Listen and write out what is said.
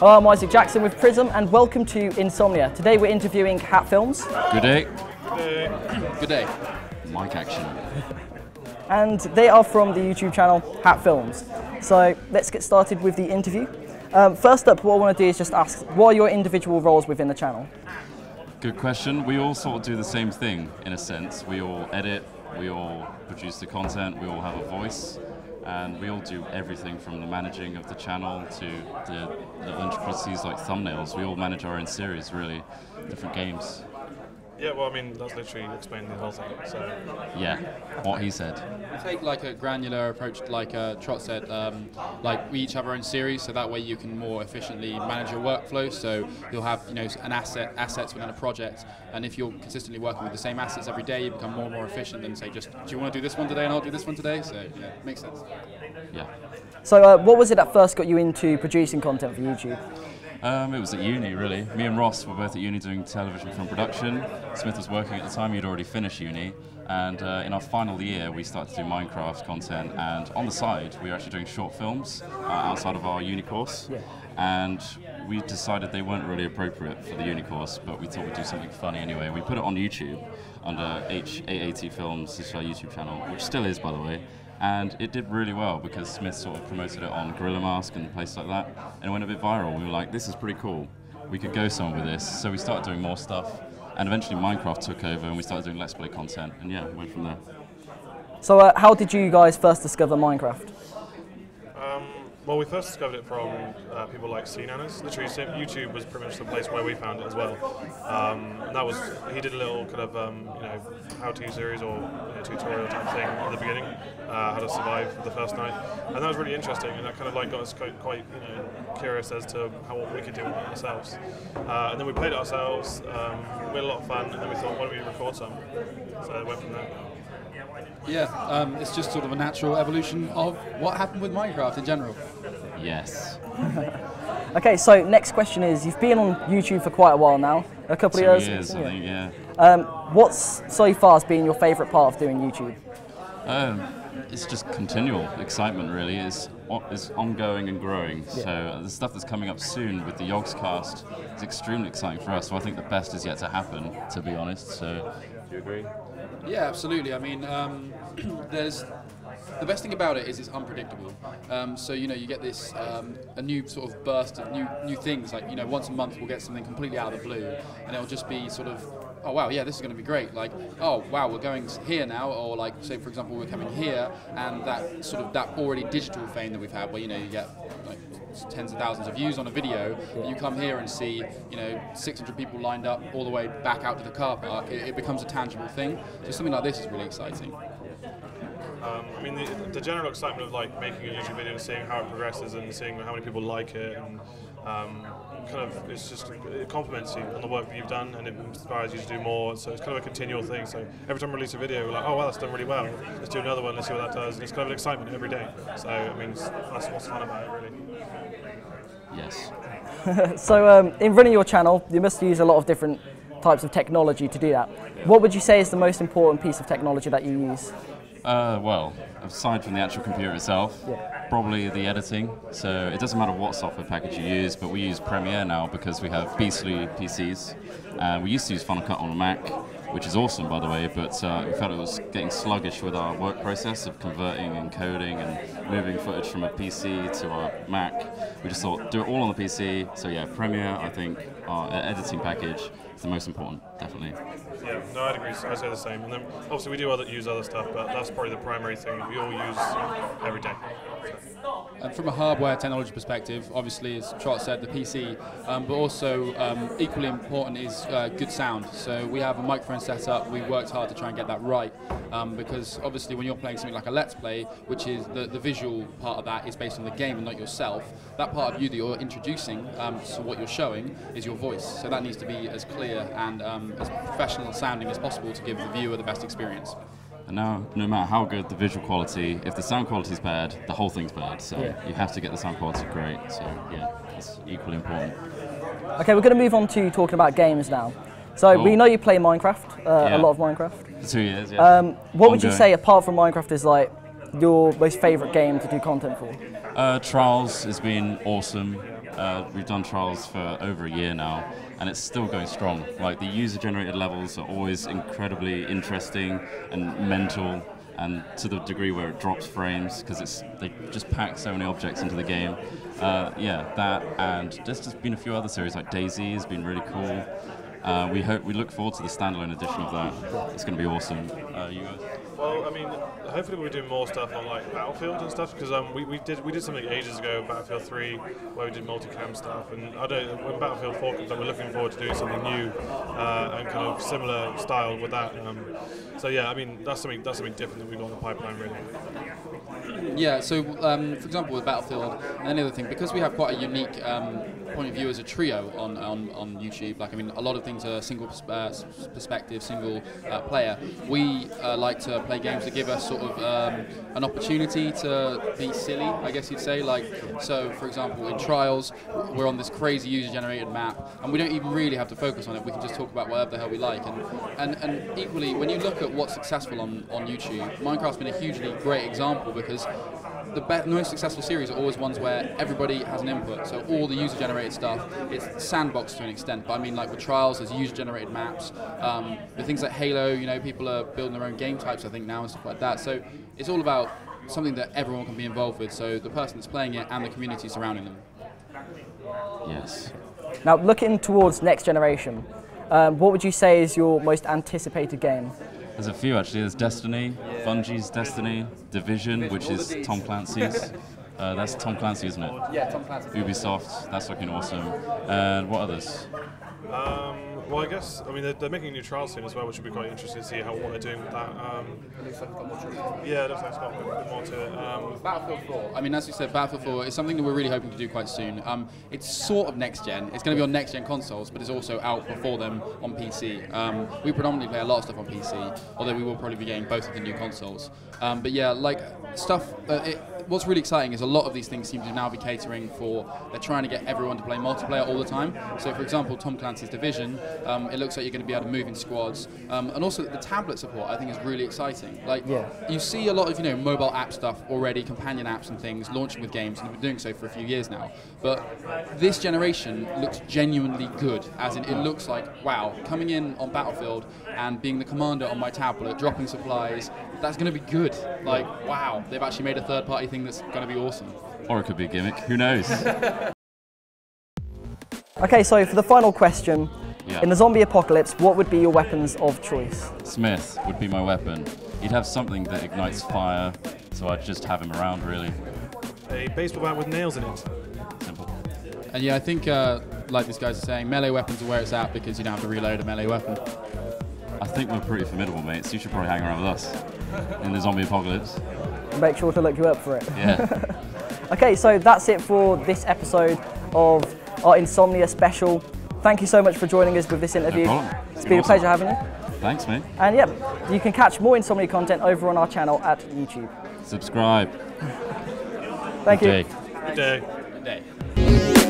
Hello, I'm Isaac Jackson with Prism and welcome to Insomnia. Today we're interviewing Hat Films. Good day. Good day. Good day. Mic action. And they are from the YouTube channel Hat Films. So let's get started with the interview. First up, what I want to do is just ask, what are your individual roles within the channel? Good question. We all sort of do the same thing in a sense. We all edit, we all produce the content, we all have a voice, and we all do everything from the managing of the channel to the little intricacies like thumbnails. We all manage our own series, really, different games. Yeah, well, I mean, that's literally explaining the whole thing, so... Yeah, what he said. We take like a granular approach, like Trot said, like we each have our own series, so that way you can more efficiently manage your workflow. So you'll have, you know, assets within a project, and if you're consistently working with the same assets every day, you become more and more efficient than say just, do you want to do this one today and I'll do this one today? So yeah, makes sense. Yeah. So what was it that first got you into producing content for YouTube? It was at uni, really. Me and Ross were both at uni doing television film production. Smith was working at the time, he'd already finished uni. And in our final year, we started to do Minecraft content. And on the side, we were actually doing short films outside of our uni course. Yeah. And we decided they weren't really appropriate for the uni course, but we thought we'd do something funny anyway. We put it on YouTube under H880 Films, this is our YouTube channel, which still is, by the way. And it did really well because Smith sort of promoted it on Gorilla Mask and places like that, and it went a bit viral. We were like, this is pretty cool. We could go somewhere with this. So we started doing more stuff, and eventually Minecraft took over and we started doing Let's Play content, and yeah, went from there. So how did you guys first discover Minecraft? Well, we first discovered it from people like CNanners. Literally, YouTube was pretty much the place where we found it as well. And that was, he did a little kind of, you know, how-to series or tutorial type thing at the beginning, how to survive the first night. And that was really interesting, and that kind of like got us quite you know, curious as to what we could do ourselves. And then we played it ourselves, we had a lot of fun, and then we thought, why don't we record some? So it went from there. Yeah, it's just sort of a natural evolution of what happened with Minecraft in general. Yes. Okay, so next question is, you've been on YouTube for quite a while now, a couple of years. 2 years, I think, yeah. What's so far has been your favourite part of doing YouTube? It's just continual excitement, really. It's ongoing and growing. Yeah. So the stuff that's coming up soon with the Yogscast is extremely exciting for us. So I think the best is yet to happen, to be honest. So, do you agree? Yeah, absolutely. I mean, the best thing about it is it's unpredictable. So you know, you get this a new sort of burst of new things. Like, you know, once a month we'll get something completely out of the blue, and it'll just be sort of, oh wow, yeah, this is going to be great. Like, oh wow, we're going here now, or like, say for example, we're coming here, and that sort of that already digital fame that we've had, where you know you get like tens of thousands of views on a video, and you come here and see, you know, 600 people lined up all the way back out to the car park. It becomes a tangible thing. So something like this is really exciting. I mean, the general excitement of like making a YouTube video and seeing how it progresses and seeing how many people like it, and kind of it compliments you on the work that you've done, and it inspires you to do more. So it's kind of a continual thing. So every time we release a video, we're like, oh wow, that's done really well. Let's do another one. Let's see what that does. And it's kind of an excitement every day. So I mean, that's what's fun about it, really. Yes. So in running your channel, you must use a lot of different types of technology to do that. What would you say is the most important piece of technology that you use? Well, aside from the actual computer itself, probably the editing. So it doesn't matter what software package you use, but we use Premiere now because we have beastly PCs. We used to use Final Cut on a Mac, which is awesome, by the way, but we felt it was getting sluggish with our work process of converting and coding and moving footage from a PC to our Mac. We just thought, do it all on the PC. So yeah, Premiere, I think, our editing package is the most important, definitely. Yeah, no, I'd agree. I say the same. And then obviously we do use other stuff, but that's probably the primary thing we all use every day. And from a hardware technology perspective, obviously, as Trot said, the PC, but also equally important is good sound. So we have a microphone set up. We worked hard to try and get that right, because obviously when you're playing something like a Let's Play, which is the visual part of that is based on the game and not yourself, that part of you that you're introducing to what you're showing is your voice. So that needs to be as clear and as professional sounding as possible to give the viewer the best experience. And now, no matter how good the visual quality, if the sound quality is bad, the whole thing's bad. So you have to get the sound quality great. So yeah, it's equally important. Okay, we're going to move on to talking about games now. So we know you play Minecraft, a lot of Minecraft. For 2 years, yeah. What would you say, apart from Minecraft, is like your most favourite game to do content for? Trials has been awesome. We've done trials for over a year now, and it's still going strong. Like, the user-generated levels are always incredibly interesting and mental, and to the degree where it drops frames because they just pack so many objects into the game. Yeah, that, and there's just been a few other series like DayZ has been really cool. We look forward to the standalone edition of that. It's going to be awesome. You guys? Well, I mean, hopefully we'll be doing more stuff on like Battlefield and stuff, because we did something ages ago, Battlefield 3, where we did multicam stuff, and when Battlefield 4 comes up, we're looking forward to doing something new and kind of similar style with that. So yeah, I mean, that's something different that we've got in the pipeline, really. Yeah, so for example with Battlefield and any other thing, because we have quite a unique point of view as a trio on YouTube, like, I mean, a lot of things are single perspective, single player. We like to play games that give us sort of an opportunity to be silly, I guess you'd say. Like, so for example in Trials, we're on this crazy user-generated map, and we don't even really have to focus on it. We can just talk about whatever the hell we like. And equally, when you look at what's successful on YouTube, Minecraft's been a hugely great example, because the most successful series are always ones where everybody has an input. So all the user-generated stuff, it's sandboxed to an extent. But I mean, like with Trials, there's user-generated maps. With things like Halo, you know, people are building their own game types, I think, now and stuff like that. So it's all about something that everyone can be involved with. So the person that's playing it and the community surrounding them. Yes. Now, looking towards next generation, what would you say is your most anticipated game? There's a few actually. There's Destiny, Bungie's Destiny, Division, which is Tom Clancy's. That's Tom Clancy, isn't it? Yeah, Tom Clancy. Ubisoft, that's looking awesome. And what others? Well, I guess, I mean, they're making a new trial soon as well, which would be quite interesting to see what they're doing with that. Yeah, it looks like it's got a bit more to it. Battlefield 4. I mean, as you said, Battlefield 4 is something that we're really hoping to do quite soon. It's sort of next gen. It's going to be on next gen consoles, but it's also out before them on PC. We predominantly play a lot of stuff on PC, although we will probably be getting both of the new consoles. But yeah, like stuff. What's really exciting is a lot of these things seem to now be catering for, they're trying to get everyone to play multiplayer all the time. So for example, Tom Clancy's Division, it looks like you're going to be able to move in squads. And also the tablet support, I think, is really exciting. Like, you see a lot of, you know, mobile app stuff already, companion apps and things launching with games, and they've been doing so for a few years now. But this generation looks genuinely good, as in it looks like, wow, coming in on Battlefield and being the commander on my tablet, dropping supplies, that's going to be good. Like, wow, they've actually made a third-party thing that's going to be awesome. Or it could be a gimmick, who knows? Okay, so for the final question, Yeah. in the zombie apocalypse, what would be your weapons of choice? Smith would be my weapon. He'd have something that ignites fire, so I'd just have him around, really. A baseball bat with nails in it. Simple. And yeah, I think, like these guys are saying, melee weapons are where it's at, because you don't have to reload a melee weapon. I think we're pretty formidable, mate, so you should probably hang around with us in the zombie apocalypse. Make sure to look you up for it. Yeah. Okay, so that's it for this episode of our Insomnia special. Thank you so much for joining us with this interview. No problem. It's been a pleasure having you. Thanks, mate. And yeah, you can catch more Insomnia content over on our channel at YouTube. Subscribe. Thank you. Good day. Good day. Good day.